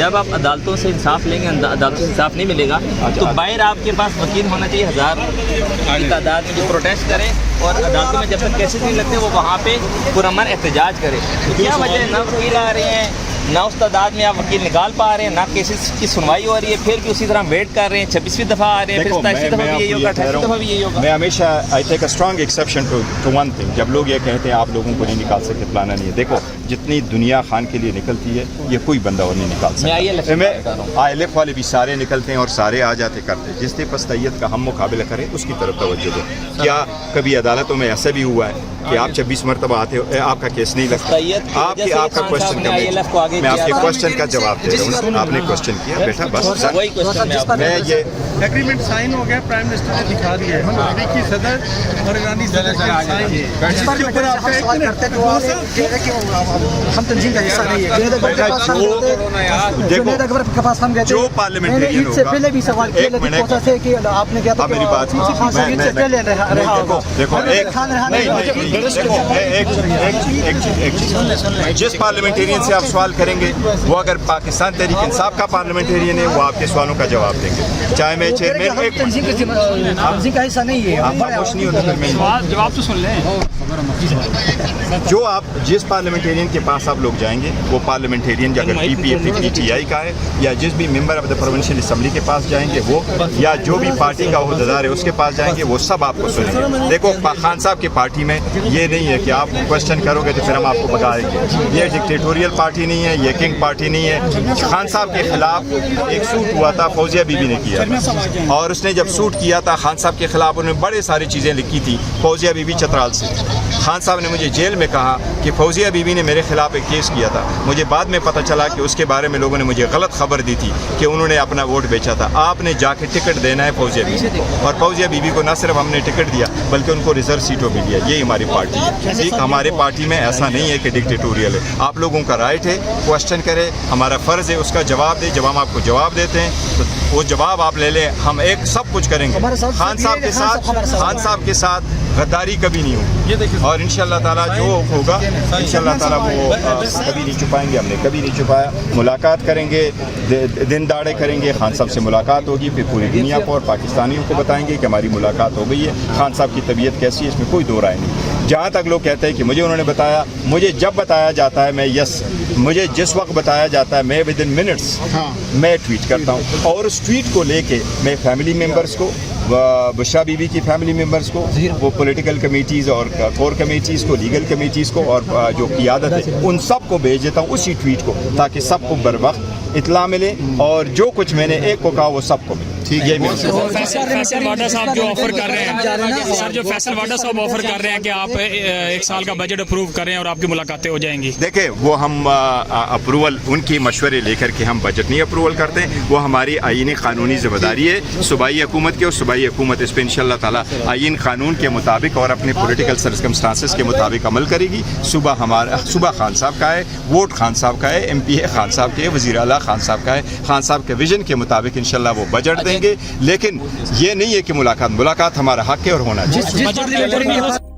جب آپ عدالتوں سے انصاف لیں گے، عدالتوں سے انصاف نہیں ملے گا تو باہر آپ کے پاس وکیل ہونا چاہیے 1000 کی تعداد میں جو پروٹیسٹ کرے، اور عدالتوں میں جب تک کیسز نہیں لگتے وہ وہاں پہ پرامن احتجاج کرے. تو کیا وجہ ہے نہ وکیل آ رہے ہیں، نہ اس تعداد میں آپ وکیل نکال پا رہے ہیں، نہ کیسز کی سنوائی ہو رہی ہے، پھر بھی اسی طرح ویٹ کر رہے ہیں. 26ویں دفعہ آ رہے ہیں، پھر 27ویں دفعہ بھی یہی ہوگا، 28ویں دفعہ بھی یہی ہوگا. میں ہمیشہ I take a strong exception to one thing. جب لوگ یہ کہتے ہیں آپ لوگوں کو نہیں نکال سکتے، پلانا نہیں ہے. دیکھو جتنی دنیا خان کے لیے نکلتی ہے یہ کوئی بندہ اور نہیں نکال سکتا. میں آئی ایل ایف والے بھی سارے نکلتے ہیں اور سارے آ جاتے کرتے. جس نے پستیت کا ہم مقابلہ کریں اس کی طرف توجہ دیں. کیا کبھی عدالتوں میں ایسا بھی ہوا ہے کہ آپ 26 مرتبہ آتے ہو آپ کا کیس نہیں لگتا؟ آپ کا کوشچن میں آپ کے کوشچن کا جواب دے رہا ہوں. آپ نے کوشچن کیا بیٹا، بس میں یہ ایگریمنٹ سائن ہو گیا، پرائم منسٹر نے دکھا دیا ہے، امریکی صدر اور ایرانی صدر کے سائن ہے. ہم تنظیم کا حصہ نہیں ہے. جو پارلیمنٹرین آپ نے کیا تھا میری بات جس پارلیمنٹرین سے آپ سوال کریں گے وہ اگر پاکستان تحریک انصاف کا پارلیمنٹرین ہے وہ آپ کے سوالوں کا جواب دیں گے. چاہے میں چیئرمین تنظیم کا حصہ نہیں ہے. خاموش نہیں ہوتا. جواب تو سن لیں. جو آپ جس پارلیمنٹرین کے پاس آپ لوگ جائیں گے وہ پارلیمنٹرین اگر پی P F P T I کا ہے یا جس بھی member of the provincial assembly کے پاس جائیں گے وہ، یا جو بھی پارٹی کا عہدیدار ہے اس کے پاس جائیں گے، وہ سب آپ کو سنیں گے. دیکھو خان صاحب کی پارٹی میں یہ نہیں ہے کہ آپ کوشچن کرو گے تو پھر ہم آپ کو بتائیں گے. یہ ڈکٹیٹوریل پارٹی نہیں ہے، یہ کنگ پارٹی نہیں ہے. خان صاحب کے خلاف ایک سوٹ ہوا تھا، فوزیہ بی بی نے کیا تھا، اور اس نے جب سوٹ کیا تھا خان صاحب کے خلاف انہوں نے بڑے ساری چیزیں لکھی تھی. فوزیہ بی بی چترال سے. خان صاحب نے مجھے جیل میں کہا کہ فوزیہ بی بی نے میرے خلاف ایک کیس کیا تھا. مجھے بعد میں پتہ چلا کہ اس کے بارے میں لوگوں نے مجھے غلط خبر دی تھی کہ انہوں نے اپنا ووٹ بیچا تھا. آپ نے جا کے ٹکٹ دینا ہے فوزیہ بی بی، اور فوزیہ بی بی کو نہ صرف ہم نے ٹکٹ دیا بلکہ ان کو ریزرو سیٹوں بھی دیا. یہی ہماری پارٹی ہے. ٹھیک، ہمارے پارٹی میں ایسا نہیں ہے کہ ڈکٹیٹوریل ہے. آپ لوگوں کا رائٹ ہے کوشچن کرے، ہمارا فرض ہے اس کا جواب دے. جب ہم آپ کو جواب دیتے ہیں تو وہ جواب آپ لے لیں. ہم ایک سب کچھ کریں گے. خان صاحب کے ساتھ غداری کبھی نہیں ہوگی، اور انشاءاللہ تعالیٰ جو ہوگا انشاءاللہ تعالیٰ وہ کبھی نہیں چھپائیں گے. ہم نے کبھی نہیں چھپایا. ملاقات کریں گے، دن داڑے کریں گے. خان صاحب سے ملاقات ہوگی، پھر پوری دنیا کو اور پاکستانیوں کو بتائیں گے کہ ہماری ملاقات ہو گئی ہے. خان صاحب کی طبیعت کیسی ہے اس میں کوئی دو رائے نہیں. جہاں تک لوگ کہتے ہیں کہ مجھے انہوں نے بتایا، مجھے جب بتایا جاتا ہے میں مجھے جس وقت بتایا جاتا ہے میں ود ان منٹس میں ٹویٹ کرتا ہوں. اور اس ٹویٹ کو لے کے میں فیملی ممبرس کو، بشرا بی بی کی فیملی ممبرس کو، وہ پولیٹیکل کمیٹیز اور کور کمیٹیز کو، لیگل کمیٹیز کو، اور جو قیادت ہے ان سب کو بھیج دیتا ہوں اسی ٹویٹ کو، تاکہ سب کو بر وقت اطلاع ملے اور جو کچھ میں نے ایک کو کہا وہ سب کو ملے. ٹھیک ہے. فیصل واڈا صاحب جو آفر کر رہے ہیں سر، جو فیصل واڈا صاحب آفر کر رہے ہیں کہ آپ 1 سال کا بجٹ اپروو کریں اور آپ کی ملاقاتیں ہو جائیں گی. دیکھیں وہ ہم اپروول ان کی مشورے لے کر کے ہم بجٹ نہیں اپروول کرتے. وہ ہماری آئینی قانونی ذمہ داری ہے صوبائی حکومت کی، اور صوبائی حکومت اس پہ انشاءاللہ تعالیٰ آئین قانون کے مطابق اور اپنے پولیٹیکل سرکمسٹانسز کے مطابق عمل کرے گی. صوبہ خان صاحب کا ہے، ووٹ خان صاحب کا ہے، ایم پی ہے خان صاحب کے، وزیر اعلیٰ خان صاحب کا ہے. خان صاحب کے ویژن کے مطابق انشاءاللہ وہ بجٹ دیں گے. لیکن یہ نہیں ہے کہ ملاقات ہمارا حق ہے اور ہونا چاہیے.